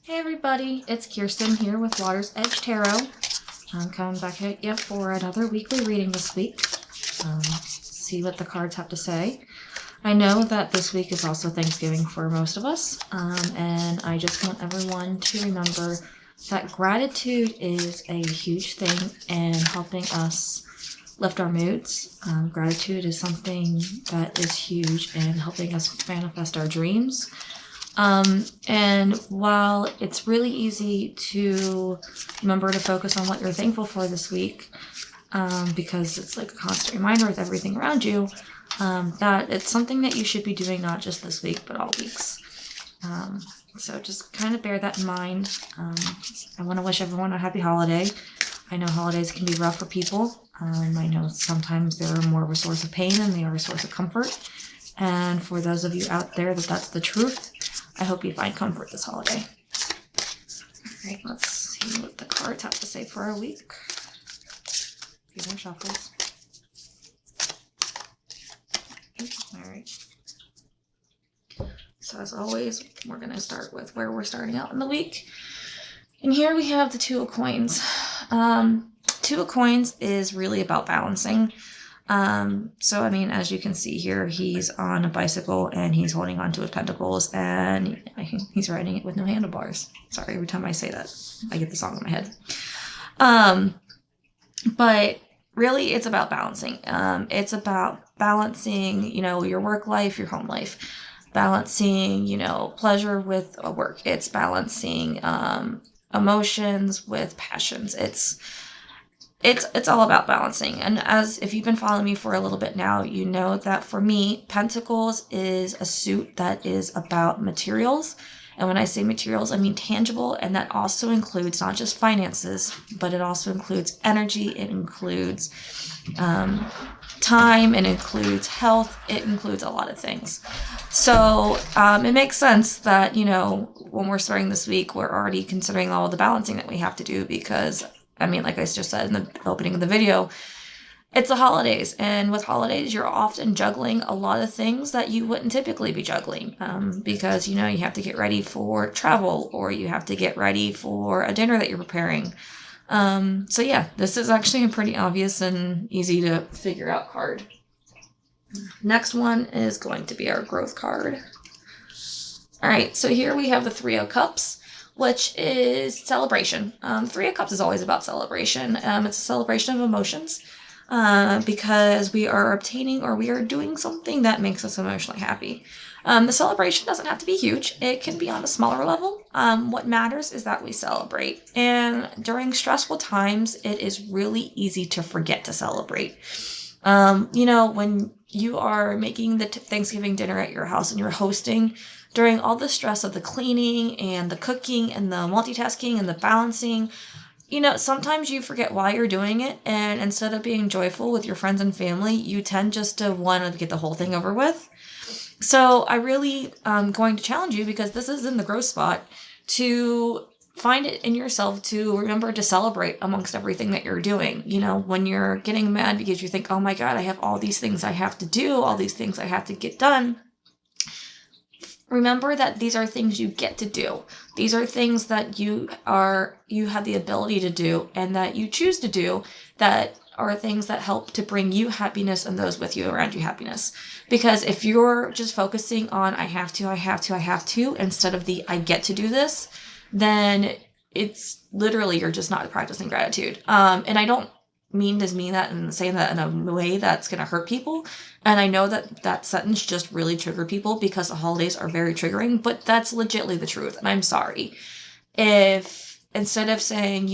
Hey everybody, it's Kirsten here with Water's Edge Tarot. I'm coming back at you for another weekly reading this week. See what the cards have to say. I know that this week is also Thanksgiving for most of us, and I just want everyone to remember that gratitude is a huge thing in helping us lift our moods. Gratitude is something that is huge in helping us manifest our dreams. And while it's really easy to remember to focus on what you're thankful for this week, because it's like a constant reminder with everything around you, that it's something that you should be doing not just this week, but all weeks. So just kind of bear that in mind. I want to wish everyone a happy holiday. I know holidays can be rough for people. I know sometimes they're more of a source of pain than they are a source of comfort. And for those of you out there that's the truth, I hope you find comfort this holiday. Alright, let's see what the cards have to say for our week. A few more shuffles. Alright. So as always, we're going to start with where we're starting out in the week. And here we have the Two of Coins. Two of Coins is really about balancing. So I mean, as you can see here, he's on a bicycle and he's holding onto his pentacles and he's riding it with no handlebars. Sorry, every time I say that, I get the song in my head. But really it's about balancing. It's about balancing, your work life, your home life, balancing, pleasure with work. It's balancing, emotions with passions. It's all about balancing. And as if you've been following me for a little bit now, you know that for me, Pentacles is a suit that is about materials. And when I say materials, I mean tangible. And that also includes not just finances, but it also includes energy. It includes time. It includes health. It includes a lot of things. So it makes sense that, when we're starting this week, we're already considering all the balancing that we have to do because like I just said in the opening of the video, it's the holidays. And with holidays, you're often juggling a lot of things that you wouldn't typically be juggling because, you have to get ready for travel or you have to get ready for a dinner that you're preparing. So yeah, this is actually a pretty obvious and easy to figure out card. Next one is going to be our growth card. All right, so here we have the Three of Cups, which is celebration. Three of Cups is always about celebration. It's a celebration of emotions because we are obtaining or we are doing something that makes us emotionally happy. The celebration doesn't have to be huge. It can be on a smaller level. What matters is that we celebrate. And during stressful times, it is really easy to forget to celebrate. When you are making the Thanksgiving dinner at your house and you're hosting, during all the stress of the cleaning and the cooking and the multitasking and the balancing, sometimes you forget why you're doing it. And instead of being joyful with your friends and family, you tend just to want to get the whole thing over with. So I really am going to challenge you, because this is in the growth spot, to find it in yourself to remember to celebrate amongst everything that you're doing. When you're getting mad because you think, oh my God, I have all these things I have to do, all these things I have to get done. Remember that these are things you get to do. These are things that you have the ability to do and that you choose to do, that are things that help to bring you happiness and those with you around you happiness. Because if you're just focusing on I have to, instead of the I get to do this, then it's literally you're just not practicing gratitude. And I don't mean that and saying that in a way that's going to hurt people. And I know that sentence just really triggered people because the holidays are very triggering, but that's legitimately the truth. And I'm sorry. If instead of saying,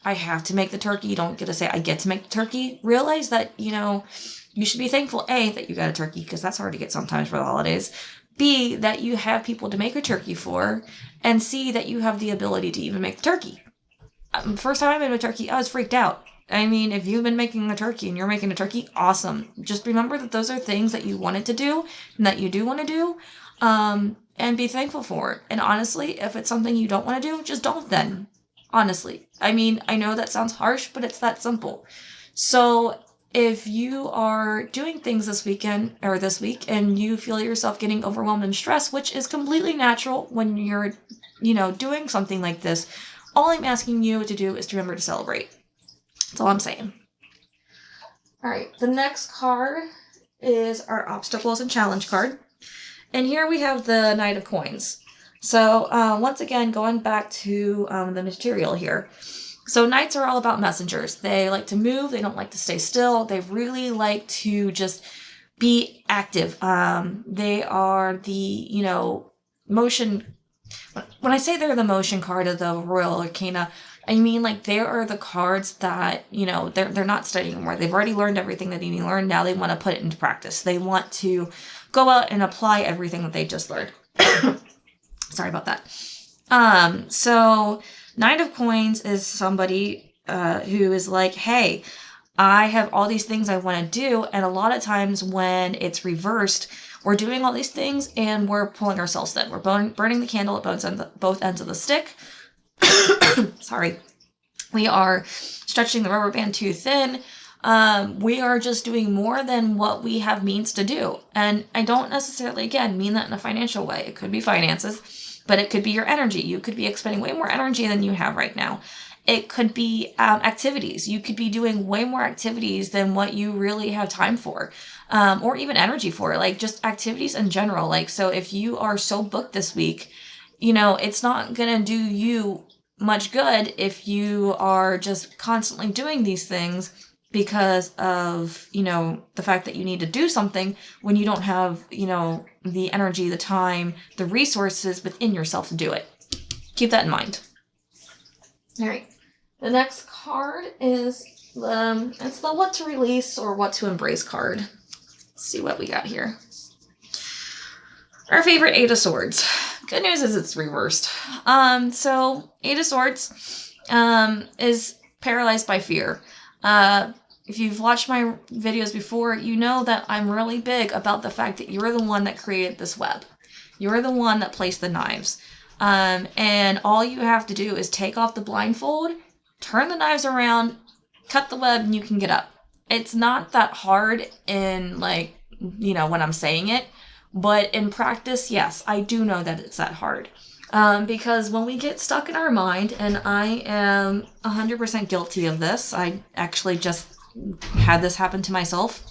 I have to make the turkey, you don't get to say I get to make the turkey, realize that, you should be thankful, A, that you got a turkey, because that's hard to get sometimes for the holidays. B, that you have people to make a turkey for, and C, that you have the ability to even make the turkey. First time I made a turkey, I was freaked out. If you've been making a turkey and you're making a turkey, awesome. Just remember that those are things that you wanted to do and that you do want to do, and be thankful for it. And honestly, if it's something you don't want to do, just don't then. Honestly. I know that sounds harsh, but it's that simple. So if you are doing things this weekend or this week and you feel yourself getting overwhelmed and stressed, which is completely natural when you're doing something like this, all I'm asking you to do is to remember to celebrate. That's all I'm saying. All right, the next card is our obstacles and challenge card. And here we have the Knight of Coins. So once again, going back to the material here. So knights are all about messengers. They like to move. They don't like to stay still. They really like to just be active. They are the, motion. When I say they're the motion card of the Royal Arcana, I mean, like, they are the cards that, they're not studying anymore. They've already learned everything that they need to learn. Now they want to put it into practice. They want to go out and apply everything that they just learned. Sorry about that. So Knight of Coins is somebody who is like, hey, I have all these things I want to do. And a lot of times when it's reversed, we're doing all these things and we're pulling ourselves in. We're burning the candle at both ends of the stick. Sorry. We are stretching the rubber band too thin. We are just doing more than what we have means to do. And I don't necessarily, again, mean that in a financial way. It could be finances, but it could be your energy. You could be expending way more energy than you have right now. It could be activities. You could be doing way more activities than what you really have time for, or even energy for, like just activities in general. Like, so if you are so booked this week, it's not going to do you much good if you are just constantly doing these things because of, the fact that you need to do something when you don't have, the energy, the time, the resources within yourself to do it. Keep that in mind. All right. The next card is it's the what to release or what to embrace card. Let's see what we got here. Our favorite Eight of Swords. Good news is it's reversed. So Eight of Swords is paralyzed by fear. If you've watched my videos before, you know that I'm really big about the fact that you're the one that created this web. You're the one that placed the knives. And all you have to do is take off the blindfold, turn the knives around, cut the web, and you can get up. It's not that hard in, when I'm saying it. But in practice, yes, I do know that it's that hard. Because when we get stuck in our mind, and I am 100% guilty of this, I actually just had this happen to myself.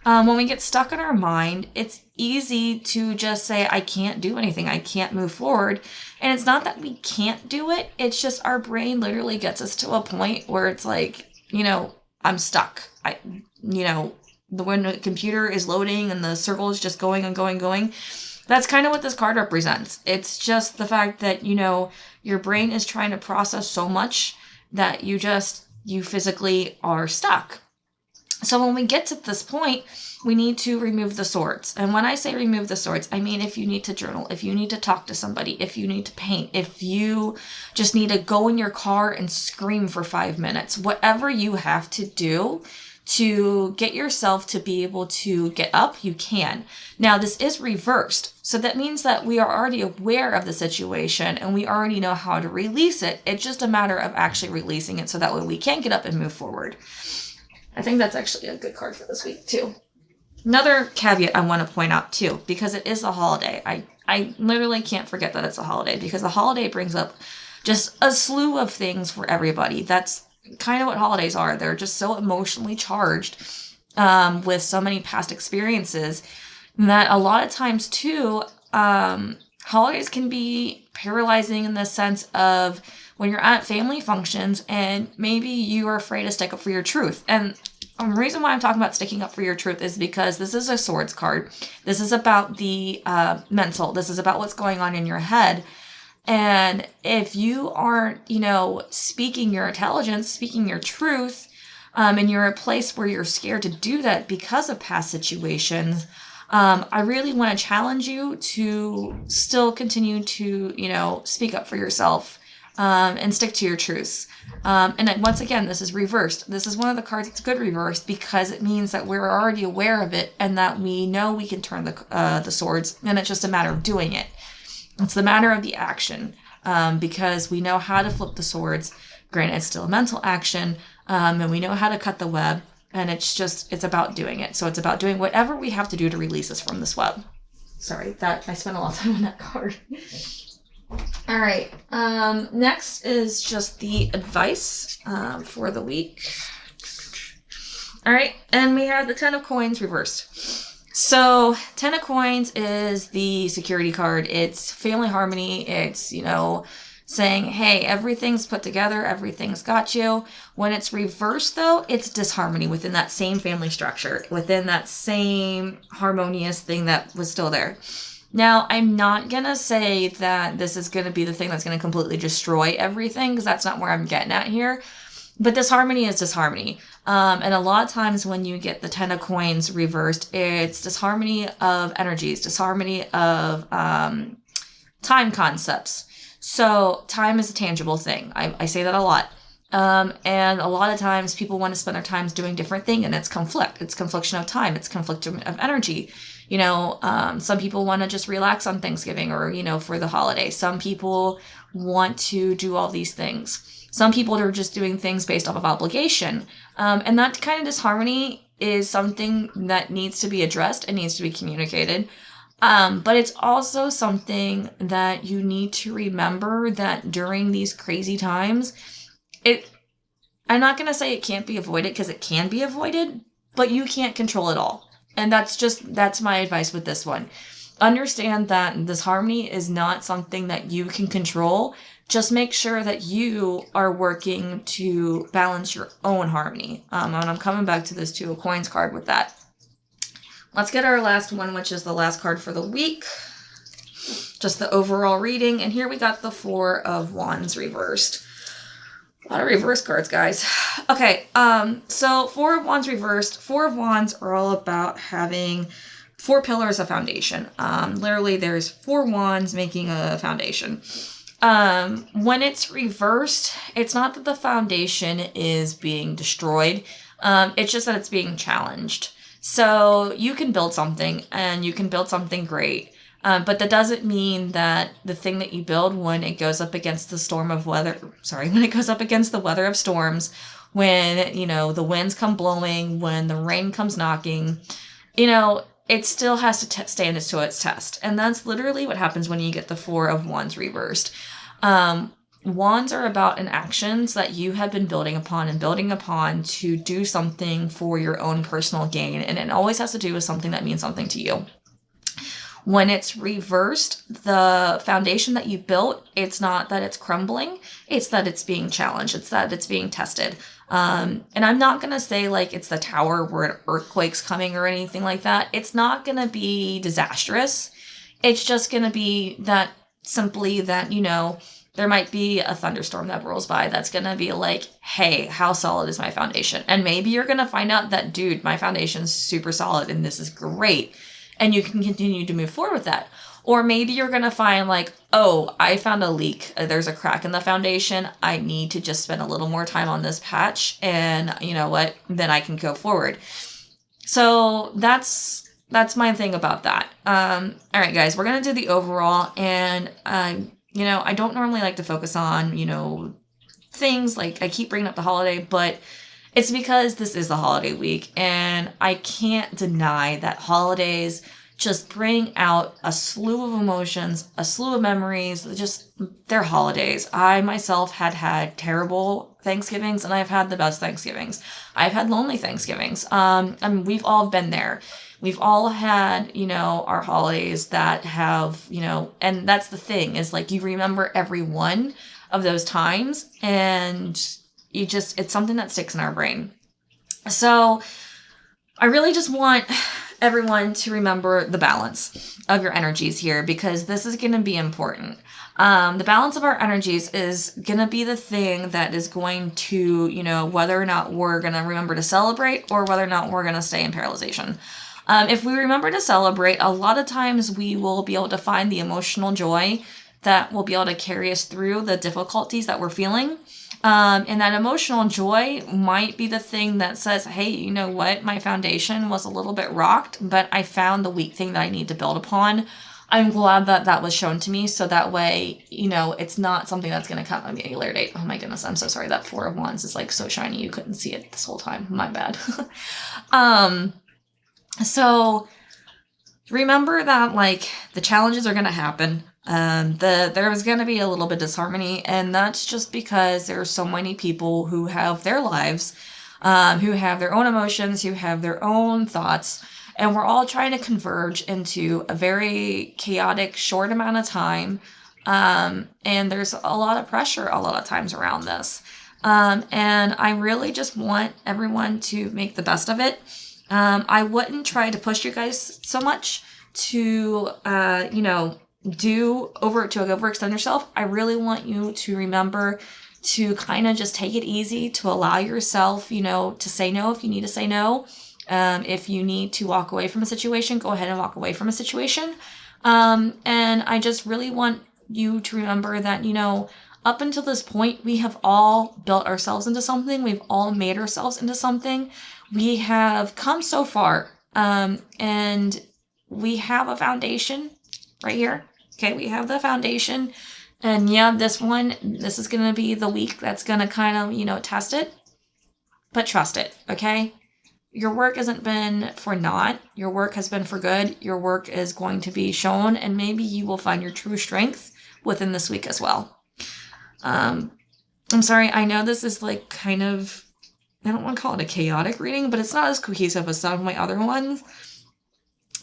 When we get stuck in our mind, it's easy to just say, I can't do anything. I can't move forward. And it's not that we can't do it. It's just our brain literally gets us to a point where it's like, I'm stuck. When the computer is loading and the circle is just going and going, that's kind of what this card represents. It's just the fact that, your brain is trying to process so much that you physically are stuck. So when we get to this point, we need to remove the swords. And when I say remove the swords, I mean if you need to journal, if you need to talk to somebody, if you need to paint, if you just need to go in your car and scream for 5 minutes, whatever you have to do to get yourself to be able to get up, you can. Now, this is reversed. So that means that we are already aware of the situation and we already know how to release it. It's just a matter of actually releasing it so that way we can get up and move forward. I think that's actually a good card for this week, too. Another caveat I want to point out, too, because it is a holiday. I literally can't forget that it's a holiday because the holiday brings up just a slew of things for everybody. That's kind of what holidays are. They're just so emotionally charged with so many past experiences that a lot of times, too, holidays can be paralyzing in the sense of when you're at family functions and maybe you are afraid to stick up for your truth. And the reason why I'm talking about sticking up for your truth is because this is a swords card. This is about the mental. This is about what's going on in your head. And if you aren't, speaking your intelligence, speaking your truth, and you're a place where you're scared to do that because of past situations, I really want to challenge you to still continue to, speak up for yourself, and stick to your truths. And then once again, this is reversed. This is one of the cards that's good reversed because it means that we're already aware of it and that we know we can turn the swords, and it's just a matter of doing it. It's the matter of the action, because we know how to flip the swords. Granted, it's still a mental action, and we know how to cut the web, and it's about doing it. So it's about doing whatever we have to do to release us from this web. Sorry, I spent a lot of time on that card. All right. Next is just the advice for the week. All right, and we have the Ten of Coins reversed. So, Ten of Coins is the security card. It's family harmony. It's, saying, hey, everything's put together, everything's got you. When it's reversed, though, it's disharmony within that same family structure, within that same harmonious thing that was still there. Now, I'm not going to say that this is going to be the thing that's going to completely destroy everything, because that's not where I'm getting at here. But disharmony is disharmony. And a lot of times when you get the Ten of Coins reversed, it's disharmony of energies, disharmony of time concepts. So time is a tangible thing. I say that a lot. And a lot of times people want to spend their times doing different things, and it's conflict. It's confliction of time. It's confliction of energy. Some people want to just relax on Thanksgiving or, for the holiday. Some people want to do all these things. Some people are just doing things based off of obligation. And that kind of disharmony is something that needs to be addressed and needs to be communicated. But it's also something that you need to remember that during these crazy times, I'm not going to say it can't be avoided, because it can be avoided, but you can't control it all. And that's my advice with this one. Understand that this harmony is not something that you can control. Just make sure that you are working to balance your own harmony. And I'm coming back to this Two of Coins card with that. Let's get our last one, which is the last card for the week. Just the overall reading. And here we got the Four of Wands reversed. A lot of reverse cards, guys. Okay, so Four of Wands reversed. Four of Wands are all about having 4 pillars of foundation. Literally, there's 4 wands making a foundation. When it's reversed, it's not that the foundation is being destroyed. It's just that it's being challenged. So you can build something, and you can build something great. But that doesn't mean that the thing that you build, when it goes up against when it goes up against the weather of storms, when, the winds come blowing, when the rain comes knocking, it still has to stand to its test. And that's literally what happens when you get the Four of Wands reversed. Wands are about an actions that you have been building upon to do something for your own personal gain. And it always has to do with something that means something to you. When it's reversed, the foundation that you built, it's not that it's crumbling, it's that it's being challenged, it's that it's being tested. And I'm not going to say like it's the tower where an earthquake's coming or anything like that. It's not going to be disastrous. It's just going to be that simply that, there might be a thunderstorm that rolls by that's going to be like, hey, how solid is my foundation? And maybe you're going to find out that, dude, my foundation's super solid and this is great. And you can continue to move forward with that. Or maybe you're going to find like, oh, I found a leak. There's a crack in the foundation. I need to just spend a little more time on this patch. And you know what? Then I can go forward. So that's my thing about that. All right, guys, we're going to do the overall. And, I don't normally like to focus on, things like I keep bringing up the holiday, but it's because this is the holiday week, and I can't deny that holidays just bring out a slew of emotions, a slew of memories. Just, they're holidays. I myself had terrible Thanksgivings, and I've had the best Thanksgivings. I've had lonely Thanksgivings. We've all been there. We've all had, our holidays that have, and that's the thing, is like you remember every one of those times, and it's something that sticks in our brain. So I really just want everyone to remember the balance of your energies here, because this is going to be important. The balance of our energies is going to be the thing that is going to, whether or not we're going to remember to celebrate or whether or not we're going to stay in paralyzation. If we remember to celebrate, a lot of times we will be able to find the emotional joy that will be able to carry us through the difficulties that we're feeling. And that emotional joy might be the thing that says, hey, you know what? My foundation was a little bit rocked, but I found the weak thing that I need to build upon. I'm glad that was shown to me. So that way, it's not something that's going to come on a later date. Oh my goodness. I'm so sorry. That Four of Wands is like so shiny. You couldn't see it this whole time. My bad. So remember that like the challenges are going to happen. There was going to be a little bit of disharmony, and that's just because there are so many people who have their lives, who have their own emotions, who have their own thoughts, and we're all trying to converge into a very chaotic, short amount of time. And there's a lot of pressure a lot of times around this. And I really just want everyone to make the best of it. I wouldn't try to push you guys so much to, overextend yourself. I really want you to remember to kind of just take it easy, to allow yourself, to say no if you need to say no. If you need to walk away from a situation, go ahead and walk away from a situation. And I just really want you to remember that, up until this point, we have all built ourselves into something. We've all made ourselves into something. We have come so far. And we have a foundation right here. Okay, we have the foundation. And yeah, this is going to be the week that's going to kind of, test it. But trust it, okay? Your work hasn't been for naught. Your work has been for good. Your work is going to be shown, and maybe you will find your true strength within this week as well. I'm sorry, I know this is like kind of, I don't want to call it a chaotic reading, but it's not as cohesive as some of my other ones.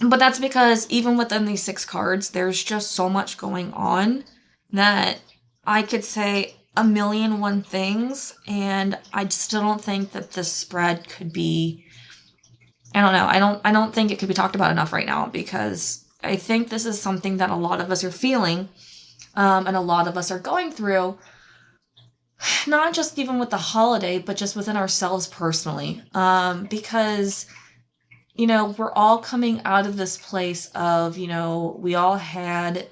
But that's because even within these 6 cards, there's just so much going on that I could say a million one things, and I still don't think that this spread could be, I don't know, I don't think it could be talked about enough right now, because I think this is something that a lot of us are feeling, and a lot of us are going through, not just even with the holiday, but just within ourselves personally, because, we're all coming out of this place of, we all had,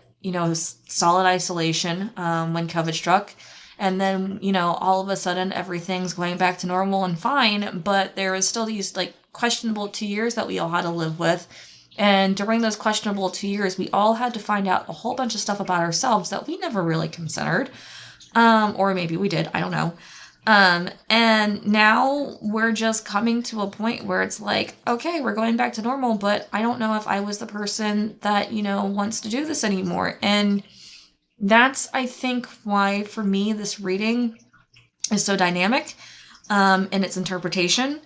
solid isolation when COVID struck. And then, all of a sudden everything's going back to normal and fine, but there is still these like questionable 2 years that we all had to live with. And during those questionable 2 years, we all had to find out a whole bunch of stuff about ourselves that we never really considered. Or maybe we did, I don't know. And now we're just coming to a point where it's like, okay, we're going back to normal, but I don't know if I was the person that, wants to do this anymore. And that's, I think, why for me, this reading is so dynamic, in its interpretation,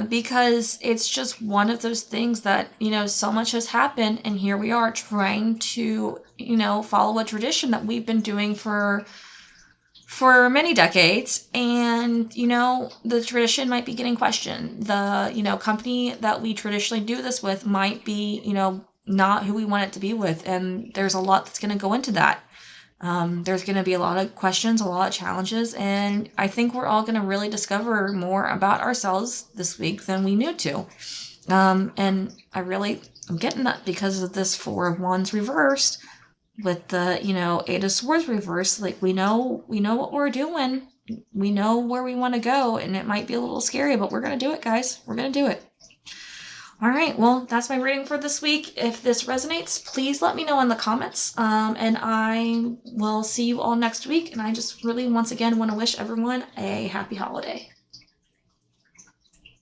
because it's just one of those things that, so much has happened, and here we are trying to, follow a tradition that we've been doing for many decades, and, the tradition might be getting questioned. The, company that we traditionally do this with might be, not who we want it to be with, and there's a lot that's going to go into that. There's going to be a lot of questions, a lot of challenges, and I think we're all going to really discover more about ourselves this week than we knew to. And I'm getting that because of this 4 of Wands reversed with the, 8 of Swords reversed. Like, we know what we're doing. We know where we want to go, and it might be a little scary, but we're going to do it, guys. We're going to do it. All right, well, that's my reading for this week. If this resonates, please let me know in the comments, and I will see you all next week. And I just really, once again, want to wish everyone a happy holiday.